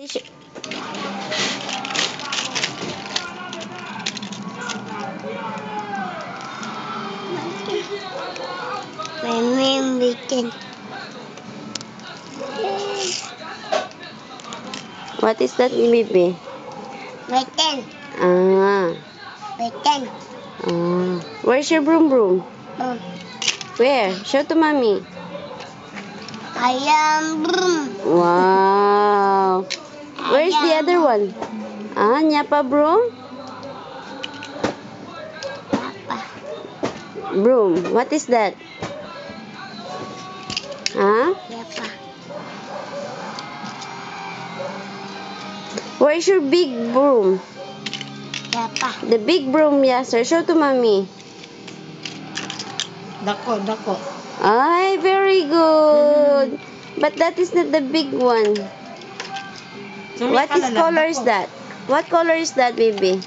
T-shirt. My name weekend. What is that, baby? Weekend. Weekend. Where's your broom broom? Where? Show to mommy. I am broom. Wow. Where's the other one? Nyapa broom? Broom. What is that? Nyapa. Where's your big broom? Nyapa. The big broom, yes, sir. Show to mommy. Dako. Ay, very good. But that is not the big one. What is color is that? What color is that, baby?